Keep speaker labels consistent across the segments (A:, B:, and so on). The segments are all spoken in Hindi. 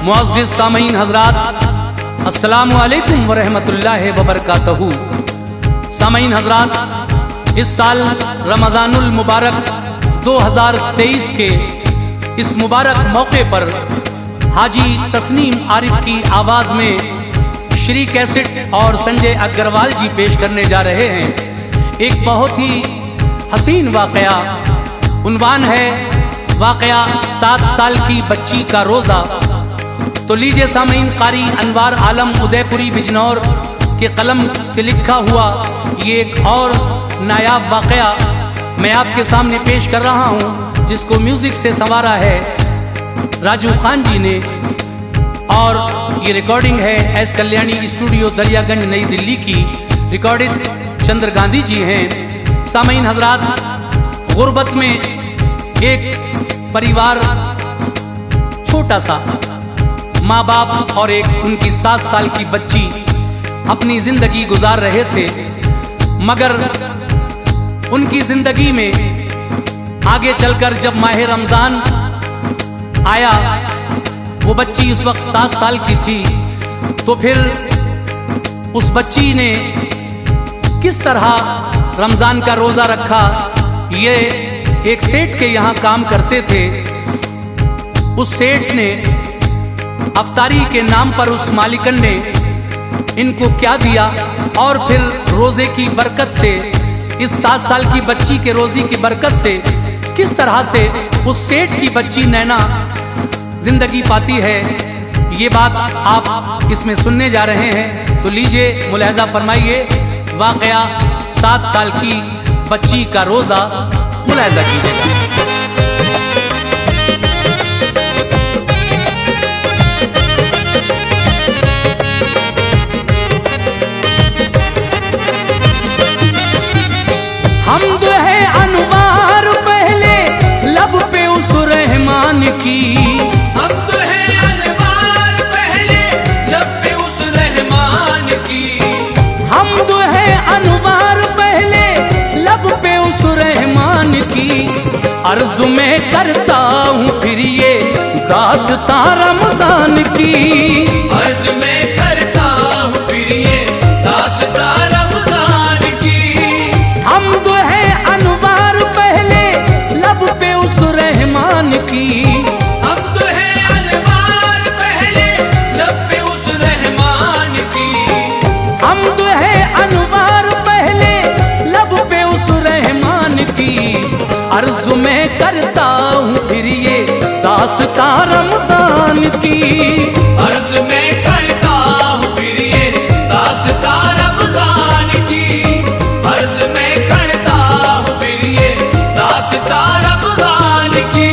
A: मुअज़्ज़िज़ सामीन हज़रात, अस्सलामु अलैकुम व रहमतुल्लाहि व बरकातहू। सामीन हज़रात, इस साल रमज़ानुल मुबारक 2023 के इस मुबारक मौके पर हाजी तस्नीम आरिफ की आवाज़ में श्री कैसेट और संजय अग्रवाल जी पेश करने जा रहे हैं एक बहुत ही हसीन वाक़या। उन्वान है वाक़या 7 साल की बच्ची का रोज़ा। तो लीजिए सामीन, कारी अनवार आलम उदयपुरी बिजनौर के कलम से लिखा हुआ ये एक और नायाब वाक़या मैं आपके सामने पेश कर रहा हूँ, जिसको म्यूज़िक से संवारा है राजू खान जी ने, और ये रिकॉर्डिंग है एस कल्याणी स्टूडियो दरियागंज नई दिल्ली की। रिकॉर्डिस्ट चंद्र गांधी जी हैं। सामीन हज़रात, गुर्बत में एक परिवार छोटा सा, माँ बाप और एक उनकी 7 साल की बच्ची अपनी जिंदगी गुजार रहे थे, मगर उनकी जिंदगी में आगे चलकर जब माह रमजान आया, वो बच्ची उस वक्त 7 साल की थी, तो फिर उस बच्ची ने किस तरह रमजान का रोजा रखा। ये एक सेठ के यहाँ काम करते थे। उस सेठ ने अफ्तारी के नाम पर उस मालिकन ने इनको क्या दिया, और फिर रोजे की बरकत से, इस 7 साल की बच्ची के रोजी की बरकत से किस तरह से उस सेठ की बच्ची नैना जिंदगी पाती है, ये बात आप इसमें सुनने जा रहे हैं। तो लीजिए मुलाहिजा फरमाइए वाक़या 7 साल की बच्ची का रोजा, मुलाहिजा कीजिएगा। हमद है अनवार पहले लब पे उस रहमान की,
B: हमद है अनवार पहले लब पे उस रहमान की,
A: हमद है अनवार पहले लब पे उस रहमान की। अर्ज़ में करता हूँ फिर ये दास्तां रमजान की,
B: अर्ज़ में करता हूँ फिर ये दास्तां रमजान की।
A: हमद है अनवार पहले लब पे उस रहमान की,
B: हमद है अनवार पहले लब पे उस रहमान की,
A: हमद है अनवार पहले लब पे उस रहमान की। अर्ज़ में करता हूँ फिर ये दास्तां रमजान की,
B: अर्ज़ में करता हूँ फिर ये दास्तां रमजान की, अर्ज़ में करता हूँ फिर ये दास्तां रमजान की।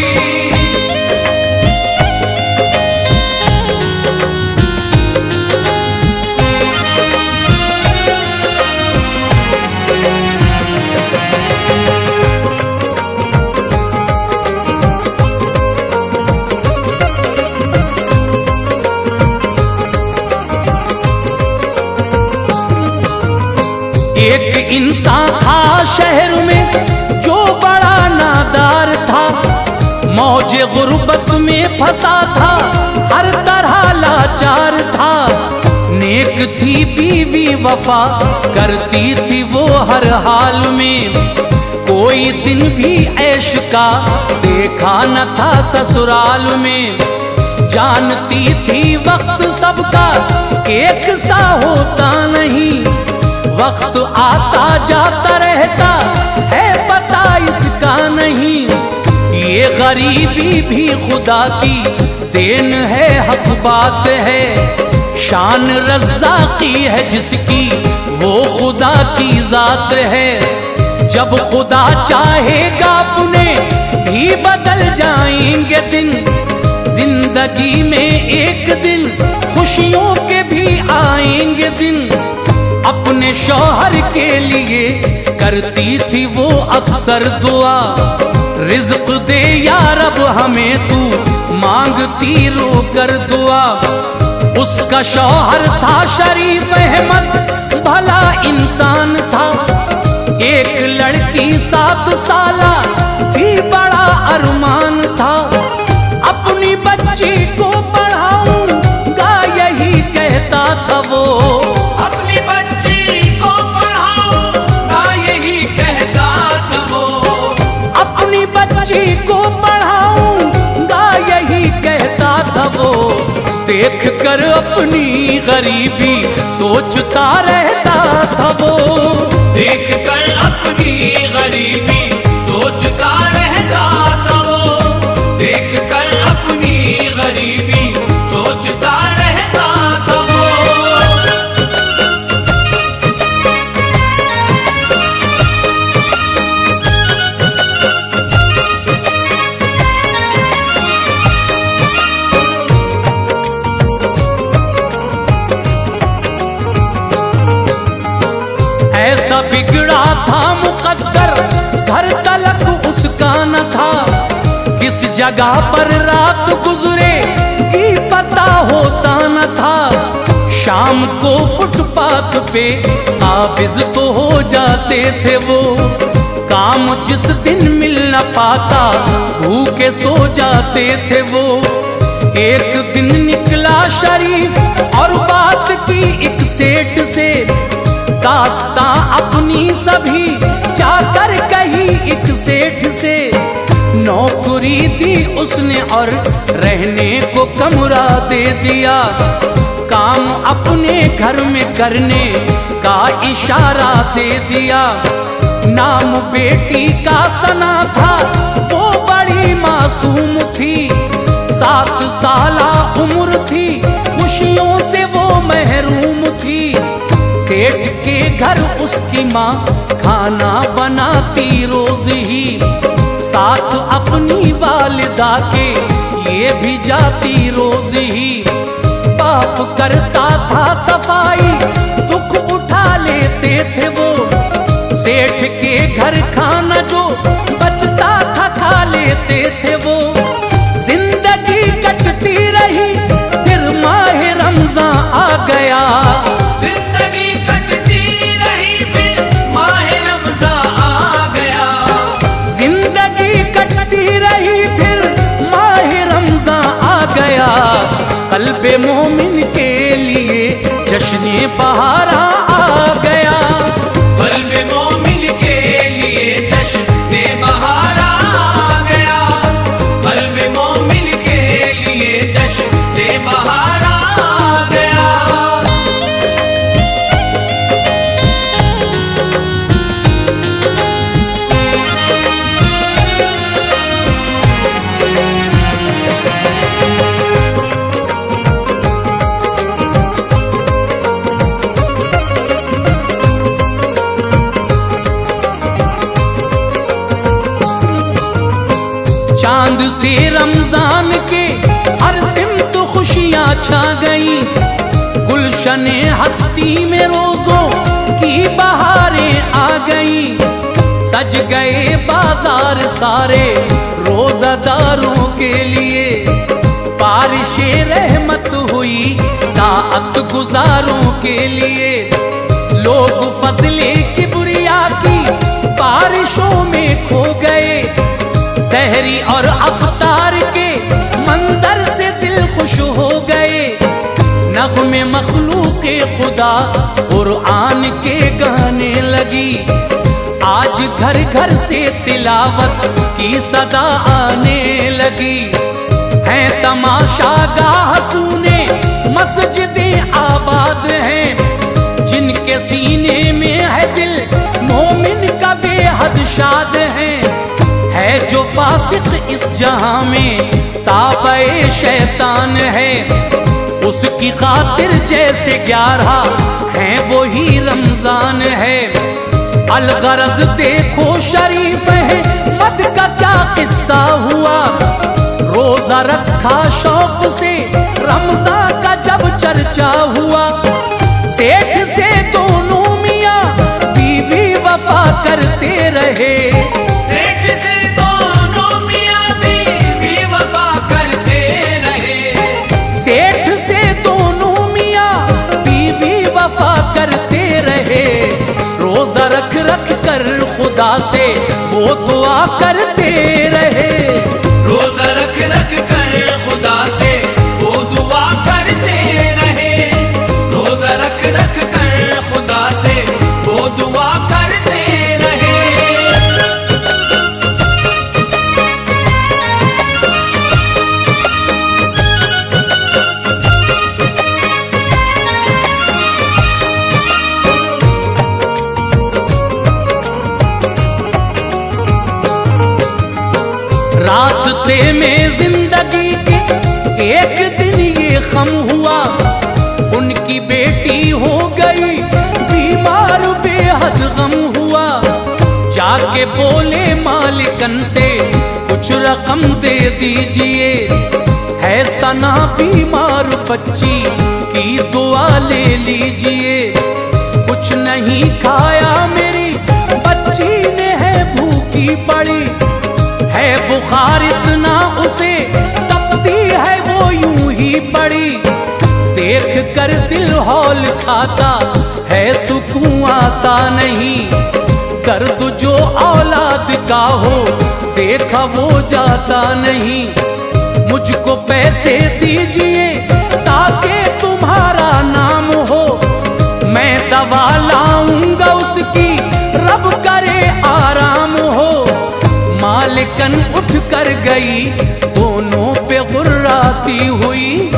A: एक इंसान था शहर में जो बड़ा नादार था, मौजे गुर्बत में फंसा था, हर तरह लाचार था। नेक थी बीवी वफा करती थी वो हर हाल में, कोई दिन भी ऐश का देखा न था ससुराल में। जानती थी वक्त सबका एक सा होता नहीं, वक्त आता जाता रहता है पता इसका नहीं। ये गरीबी भी खुदा की देन है, हक बात है, शान रज़्ज़ाक़ी है जिसकी वो खुदा की जात है। जब खुदा चाहेगा अपने भी बदल जाएंगे दिन, जिंदगी में एक दिन खुशियों के भी आएंगे दिन। अपने शौहर के लिए करती थी वो अक्सर दुआ, रिज़्क़ दे या रब हमें तू मांगती रो कर दुआ। उस उसका शौहर था शरीफ अहमद, भला इंसान था। एक लड़की 7 साला थी, बड़ा अरमान था। अपनी बच्ची को पढ़ाऊंगा यही कहता था वो,
B: अपनी बच्ची को पढ़ाऊंगा यही कहता था वो,
A: अपनी बच्ची को पढ़ाऊंगा यही कहता था वो। देख कर अपनी गरीबी सोचता रहता था वो,
B: देख कर अपनी गरीबी सोचता रहता था वो, देख कर अपनी गरीबी सोचता रहता था वो।
A: ऐसा बिगड़ा था मुकद्दर, घर तलक उसका न था। किस जगह पर रात गुजरे की पता होता न था। शाम को फुटपाथ पे काबिज तो हो जाते थे वो, काम जिस दिन मिल न पाता भूखे सो जाते थे वो। एक दिन निकला शरीफ और बात की एक सेठ से, दास्तां अपनी सभी जाकर कही एक सेठ से। नौकरी दी उसने और रहने को कमरा दे दिया, काम अपने घर में करने का इशारा दे दिया। नाम बेटी का सना था, वो बड़ी मासूम थी। 7 साला उम्र थी, खुशियों से वो महरूम थी। सेठ के घर उसकी माँ खाना बनाती रोज ही, साथ अपनी वालिदा के ये भी जाती रोज ही। बाप करता था सफाई, दुख उठा लेते थे वो। सेठ के घर खाना जो बचता था खा लेते थे वो। जिंदगी कटती रही, फिर माह रमजान आ गया।
B: जिंदगी कटती रही, फिर माह रमजान आ गया।
A: जिंदगी कटती रही, फिर माह रमजान आ गया। कल्बे मोमिन के लिए जश्न बहारा आ गया।
B: कल्बे मोमिन के लिए जश्न बहारा आ गया। कल्बे मोमिन के लिए जश्न बहारा आ गया।
A: चांद से रमजान के हर सिमत खुशियां छा गई। गुलशने हस्ती में रोजों की बहारें आ गई। सज गए बाजार सारे रोजादारों के लिए। बारिश रहमत हुई ताअत गुजारों के लिए। लोग फजले किबरिया की बारिशों में खो गए। सहरी और अफ्तार के मंजर से दिल खुश हो गए। नग़्मे मखलूक़े खुदा कुरआन के गाने लगी। आज घर घर से तिलावत की सदा आने लगी। है तमाशागाह सुने मस्जिदें आबाद हैं। जिनके सीने में है दिल मोमिन का बेहद शाद है जो फासिक इस जहां में ताबे शैतान है। उसकी खातिर जैसे 11 हैं वो ही रमजान है। अलगरज देखो शरीफ है मत का क्या किस्सा हुआ। रोजा रखा शौक से रमजान का जब चर्चा हुआ। सेठ से दोनों मियाँ बीवी वफा करते रहे।
B: सेठ से दोनों मियाँ बीवी वफा करते रहे।
A: सेठ से दोनों करते रहे।
B: रोजा रख रख कर खुदा से वो दुआ करते रहे। रोजा रख रख कर खुदा से वो दुआ करते रहे।
A: रास्ते में जिंदगी के एक दिन ये गम हुआ, उनकी बेटी हो गई बीमार, बेहद गम हुआ। जाके बोले मालिकन से कुछ रकम दे दीजिए, है सना बीमार बच्ची की दुआ ले लीजिए। कुछ नहीं खाया मेरी बच्ची ने, है भूखी पड़ी, है बुखार इतना उसे तपती है वो यूं ही पड़ी। देख कर दिल हौल खाता है, सुकून आता नहीं। दर्द जो औलाद का हो देखा वो जाता नहीं। मुझको पैसे दीजिए ताकि तुम्हारा नाम हो, मैं दवा लाऊंगा उसकी, रब करे आराम हो। मालिकन उठ कर गई, दोनों पे गुर्राती हुई।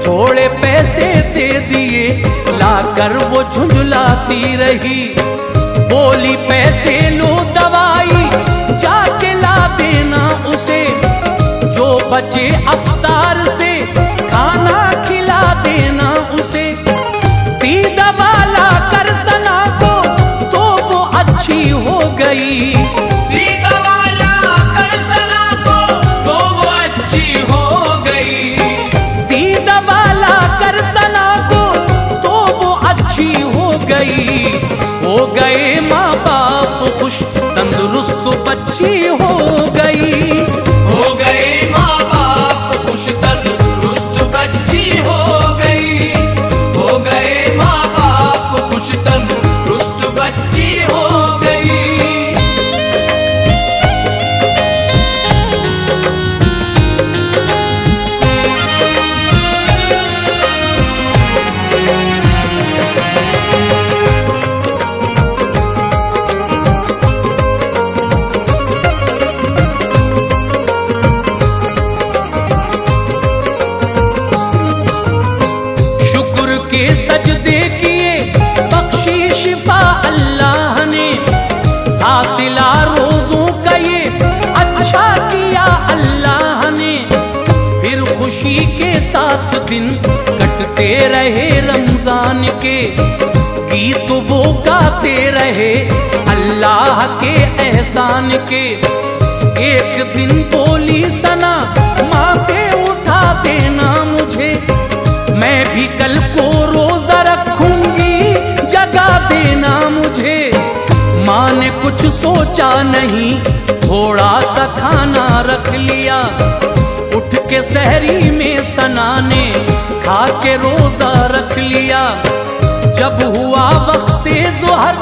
A: थोड़े पैसे दे दिए, लाकर वो झुंझलाती रही। बोली पैसे लो दवाई जाके ला देना उसे, जो बचे अफ्तार से खाना खिला देना उसे। दी दवा ला कर सना को तो वो अच्छी हो गई।
B: दी दवा ला कर सना को तो वो अच्छी हो गई।
A: दी दवा ला कर सना को तो वो अच्छी हो गई। हो गए माँ बाप खुश, तंदुरुस्त बच्ची हो गई।
B: हो गए माँ बाप खुश, तंदुरुस्त बच्ची हो गई। हो गए माँ बाप खुश, तंदुरुस्त बच्ची हो गई।
A: शुक्र के सजदे किए, बख्शी शिफा अल्लाह ने। हासिला रोजों का ये अच्छा किया अल्लाह ने। फिर खुशी के साथ दिन कटते रहे रमजान के। गीत वो गाते रहे अल्लाह के एहसान के। एक दिन बोली सना माँ से उठा देना मुझे, मैं भी कल को रोजा रखूंगी, जगा देना मुझे। माँ ने कुछ सोचा नहीं, थोड़ा सा खाना रख लिया। उठ के सहरी में सना ने खा के रोजा रख लिया। जब हुआ वक्ते ज़ोहर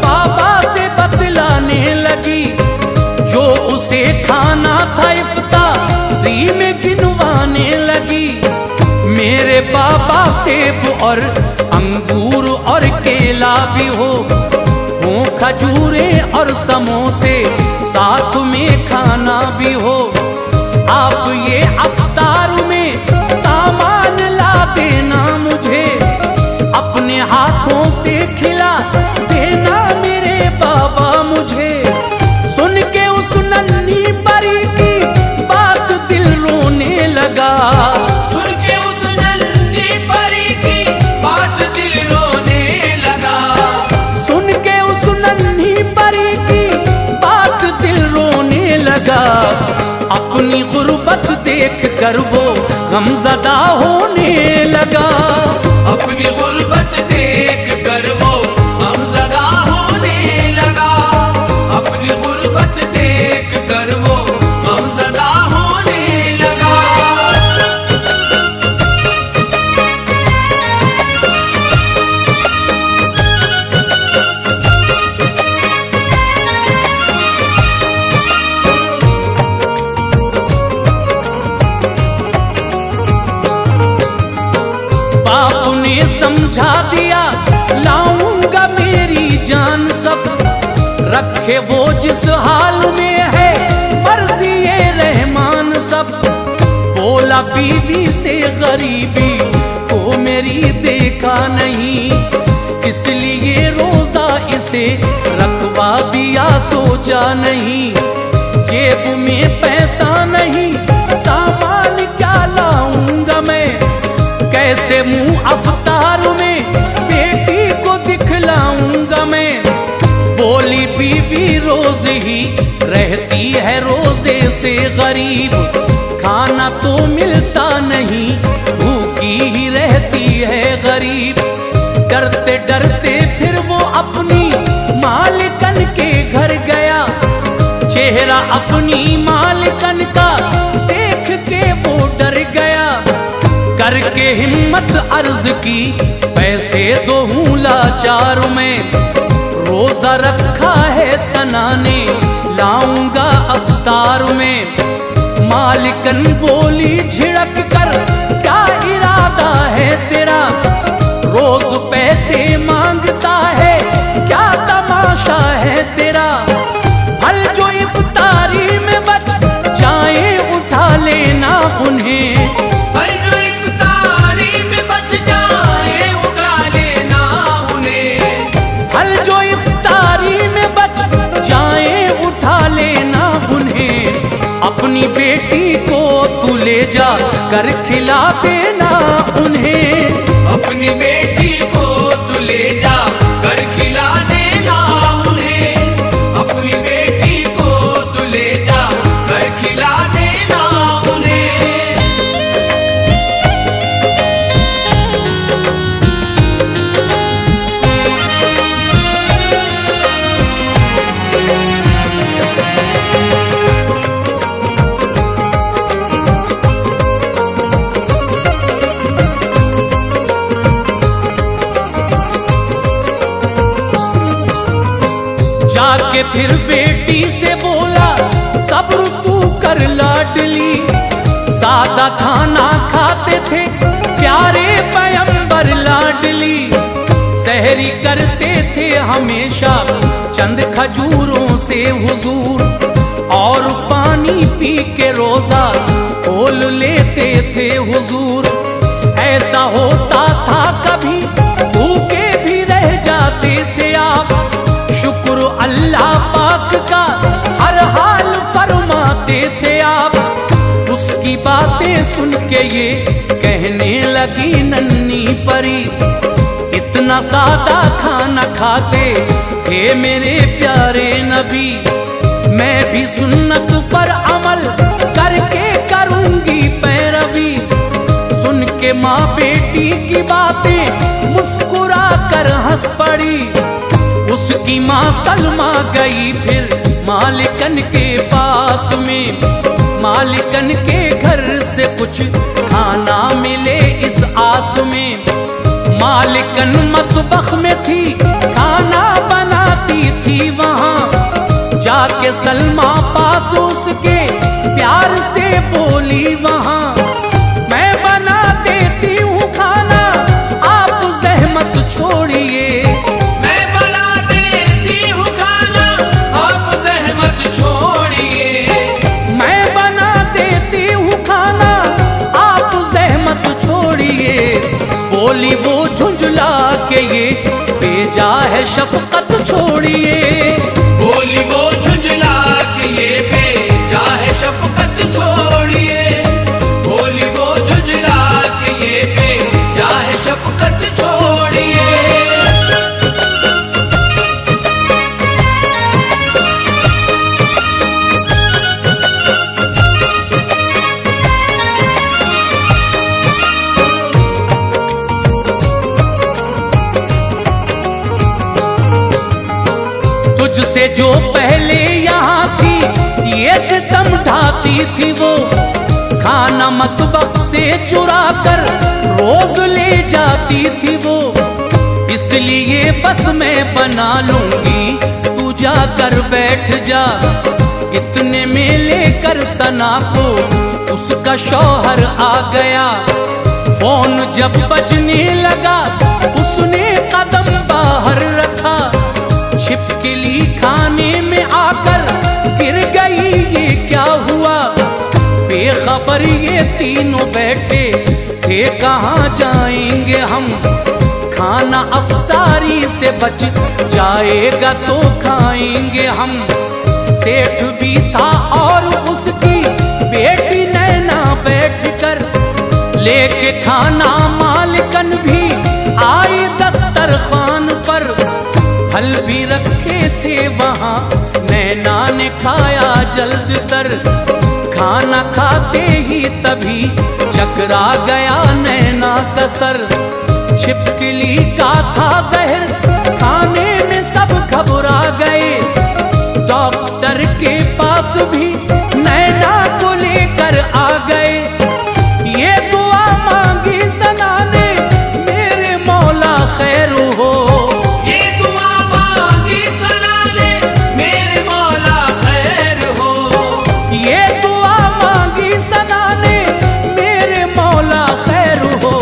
A: बाबा से बतलाने लगी, जो उसे खाना था इफ्तारी में गिनवाने लगी। मेरे बाबा सेब और अंगूर और केला भी हो खजूरें और समोसे साथ में खाना भी हो। आप ये अफ्तार में सामान ला देना मुझे, अपने हाथों से खिला देना मेरे बाबा मुझे। सुन के उस नन्ही परी की बात दिल रोने लगा।
B: सुन के उस नन्ही परी की बात दिल रोने लगा।
A: सुन के उस नन्ही परी की बात दिल रोने लगा। अपनी गुर्बत देख कर वो गमज़दा होने लगा।
B: अपनी गुर्बत देख कर वो गमज़दा होने लगा। अपनी गुर्बत देख कर वो गमज़दा होने लगा।
A: बाप ने समझा दिया लाऊंगा मेरी जान सब, रखे वो जिस हाल में है मर्जी ये रहमान सब। बोला बीवी से गरीबी को मेरी देखा नहीं, इसलिए रोजा इसे रखवा दिया सोचा नहीं। जेब में पैसा नहीं सामान क्या लाऊंगा मैं, कैसे मुंह अफ्तार में बेटी को दिखलाऊंगा मैं। बोली बीवी रोज ही रहती है रोजे से गरीब, खाना तो मिलता नहीं भूखी ही रहती है गरीब। डरते डरते फिर वो अपनी मालिकन के घर गया, चेहरा अपनी मालिकन का देख के वो डर गया। करके हिम्मत अर्ज की पैसे दो हूँ लाचार में, रोजा रखा है सना ने लाऊंगा अफ्तार में। मालिकन बोली झिड़क कर क्या इरादा है तेरा, रोज पैसे मांगता है क्या तमाशा है तेरा। फल जो इफ्तारी में बच जाए उठा लेना उन्हें,
B: फल जो इफ्तारी में बच जाए उठा लेना उन्हें।
A: फल जो इफ्तारी में बच जाए उठा लेना उन्हें। अपनी बेटी को तू ले जा कर खिला देना उन्हें,
B: अपनी बेटी को तू ले जा कर खिला देना उन्हें। अपनी बेटी को तू ले जा कर खिला देना उन्हें।
A: जाके फिर बेटी से बोला सब्र तू कर लाडली। सादा खाना खाते थे प्यारे पैगंबर लाडली, सहरी करते थे हमेशा चंद खजूरों से हुजूर, और पानी पी के रोजा खोल लेते थे हुजूर। ऐसा होता था कभी भूखे भी रह जाते थे आप, शुक्र अल्लाह पाक का हर हाल फरमाते थे आप। उसकी बातें सुन के ये कहने लगी नन्ही परी, इतना सादा खाना खाते थे मेरे प्यारे नबी। मैं भी सुन्नत पर अमल करके करूंगी पैरवी। सुन के माँ बेटी की बातें मुस्कुरा कर हंस पड़ी। उसकी माँ सलमा गई फिर मालिकन के पास में, मालिकन के घर से कुछ खाना मिले इस आस में। मालिकन मतबख में थी खाना बनाती थी वहाँ, जाके सलमा पास उसके प्यार से बोली वहाँ, मैं बना देती हूँ खाना आप जहमत छोड़िए।
B: मैं बना देती हूँ खाना आप जहमत छोड़िए।
A: मैं बना देती हूँ खाना आप जहमत छोड़िए। बोली वो झुंझला के ये भेजा है शफकत छोड़िए।
B: बोली वो झुंझला के ये भेजा है शफकत छोड़िए। बोली वो झुंझला के ये भेजा है शफकत छोड़िए।
A: तुझसे जो पहले यहाँ थी ये सितम ढाती थी वो, खाना मतबख से चुरा कर रोज ले जाती थी वो। इसलिए बस मैं बना लूंगी तू जाकर बैठ जा, इतने में लेकर सना को उसका शौहर आ गया। फोन जब बजने लगा उसने कदम बाहर रखा, छिपकली खाने में आकर गिर गई, ये क्या हुआ? बेखबर ये तीनों बैठे थे, कहाँ जाएंगे हम? खाना अफ्तारी से बच जाएगा तो खाएंगे हम। सेठ भी था और उसकी बेटी नैना बैठकर, लेके खाना मालिकन भी आई दस्तरखान पर। फल भी रखे थे वहाँ, नैना ने खाया जल्द तर। खाना खाते ही तभी चकरा गया नैना का सर। छिपकली का था जहर, खाने में सब घबरा गए। डॉक्टर के पास भी नैना को लेकर आ गए। ये दुआ मांगी सना ने, मेरे मौला खैर हो।
B: ये दुआ मांगी सना ने, मेरे मौला खैर हो।
A: ये दुआ मांगी सना ने, मेरे मौला खैर हो।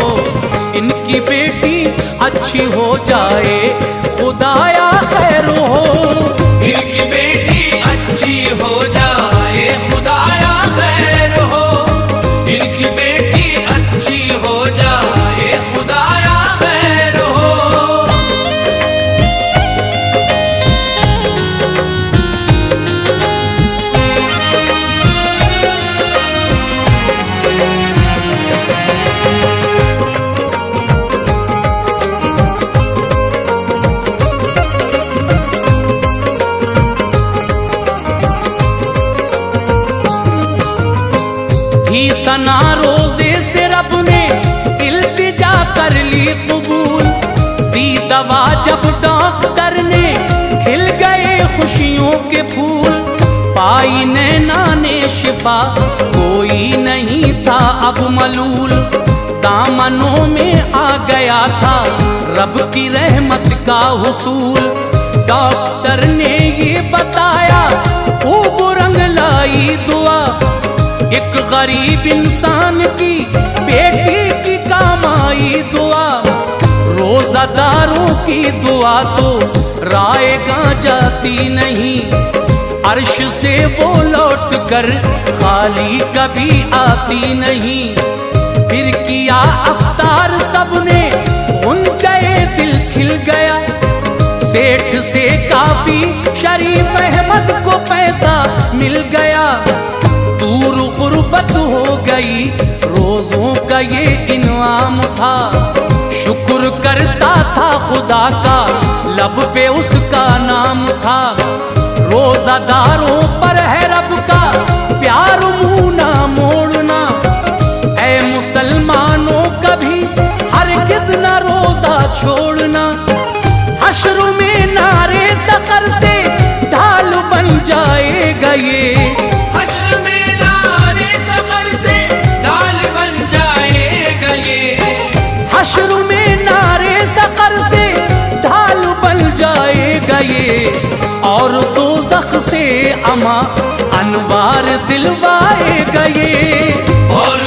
A: इनकी बेटी अच्छी हो जाए, खुदाया खैर हो।
B: इनकी बेटी अच्छी हो जाए, खुदाया खैर हो। इनकी बेटी अच्छी हो जाए, खुदाया खैर हो।
A: ही सना रोजे से रब ने इल्तिजा कर ली कबूल। दी दवा जब डॉक्टर ने, खिल गए खुशियों के फूल। पाई नैना ने शिफा, कोई नहीं था अब मलूल। दामनों में आ गया था रब की रहमत का हुसूल। डॉक्टर ने ये बताया, खूब रंग लाई दुआ। एक गरीब इंसान की बेटी की काम आई दुआ। रोजादारों की दुआ तो रायगा जाती नहीं, अर्श से वो लौट कर खाली कभी आती नहीं। फिर किया अफ्तार सबने, गुंजाए दिल खिल गया। सेठ से काफी शरीफ अहमद को पैसा मिल गया। दूर गुर्बत हो गई, रोजों का ये इनाम था। शुक्र करता था खुदा का, लब पे उसका नाम था। रोजादारों पर है रब का प्यार, मुंह ना मोड़ना। ऐ मुसलमानों कभी हरगिज़ ना रोजा छोड़ना। हश्र में नारे सकर से ढाल बन जाएगा ये।
B: हश्र में नारे सकर से ढाल बन जाएगा ये।
A: हश्र में नारे सकर से ढाल बन जाएगा ये। और दोज़ख से अमा अनवार दिलवाएगा ये।
B: और